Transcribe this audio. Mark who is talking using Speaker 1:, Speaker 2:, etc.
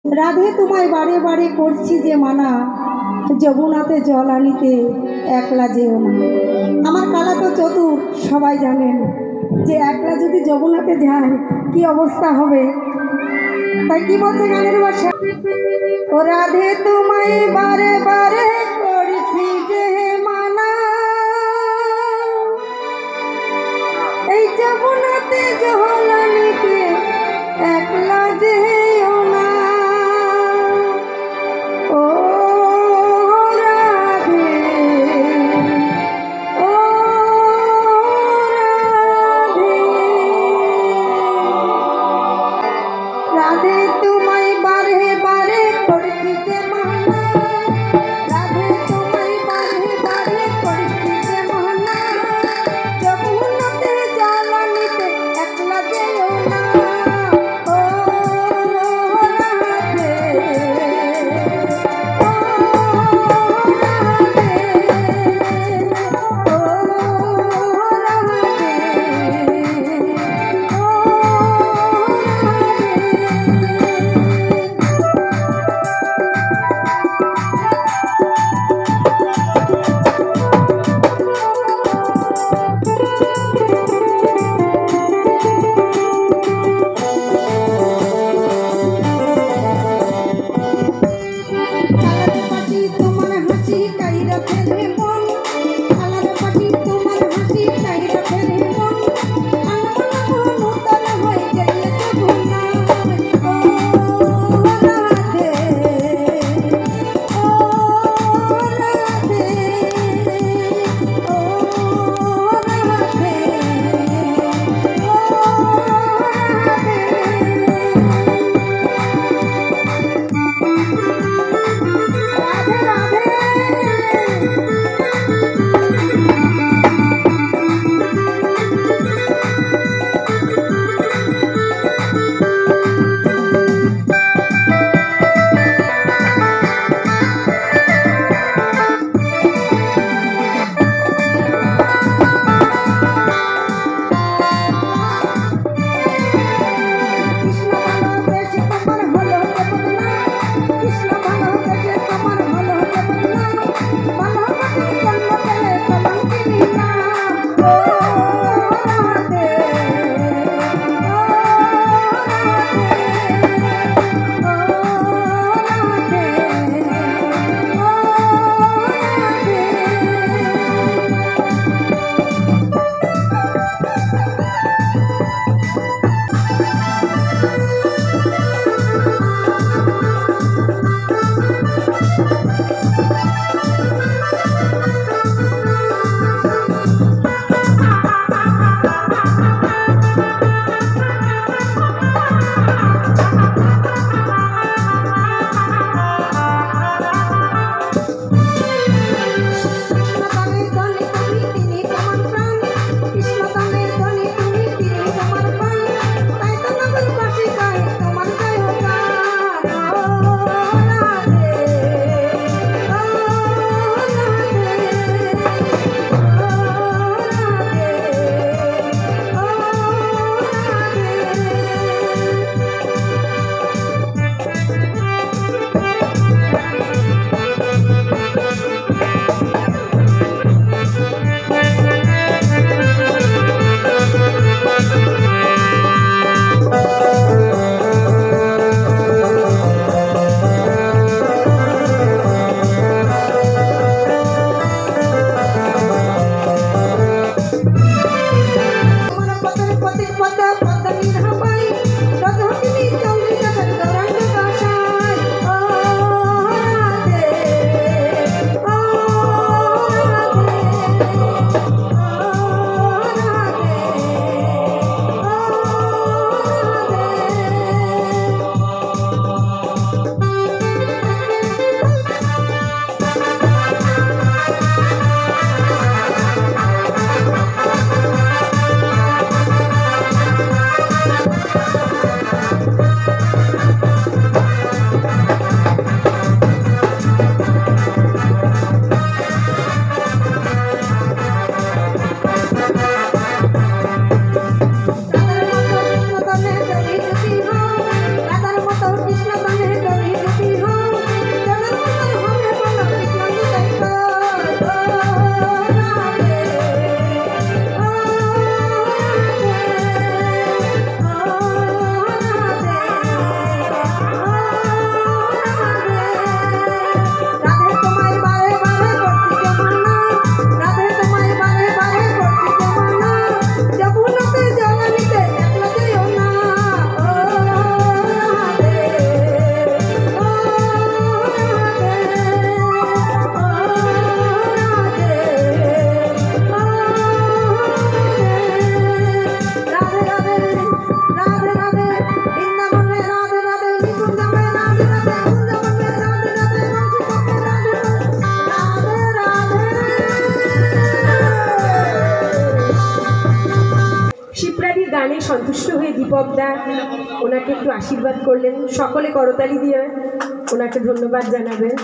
Speaker 1: রাধে তোমায় বারে বারে করছি যে মানা, যমুনাতে জল আনিতে একলা যেও না। আমার কালা তো চতুর, সবাই জানেন যে একলা যদি যমুনাতে যায় কি অবস্থা হবে। তাই কি বলছে গানের ভাষা, ও রাধে তোমায় বারে বারে করছি যে মানা, এই যমুনাতে জল আনিতে একলা যেও না। ও রাধে, ও রাধে, রাধে তোমায় বারে বারে করছি যে মানা, রাধে তোমায় বারে বারে করছি যে মানা, যমুনাতে জল আনিতে একলা যেও
Speaker 2: সন্তুষ্ট হয়ে দীপকদা ওনাকে একটু আশীর্বাদ করলেন। সকলে করতালি দিয়ে ওনাকে ধন্যবাদ জানাবেন।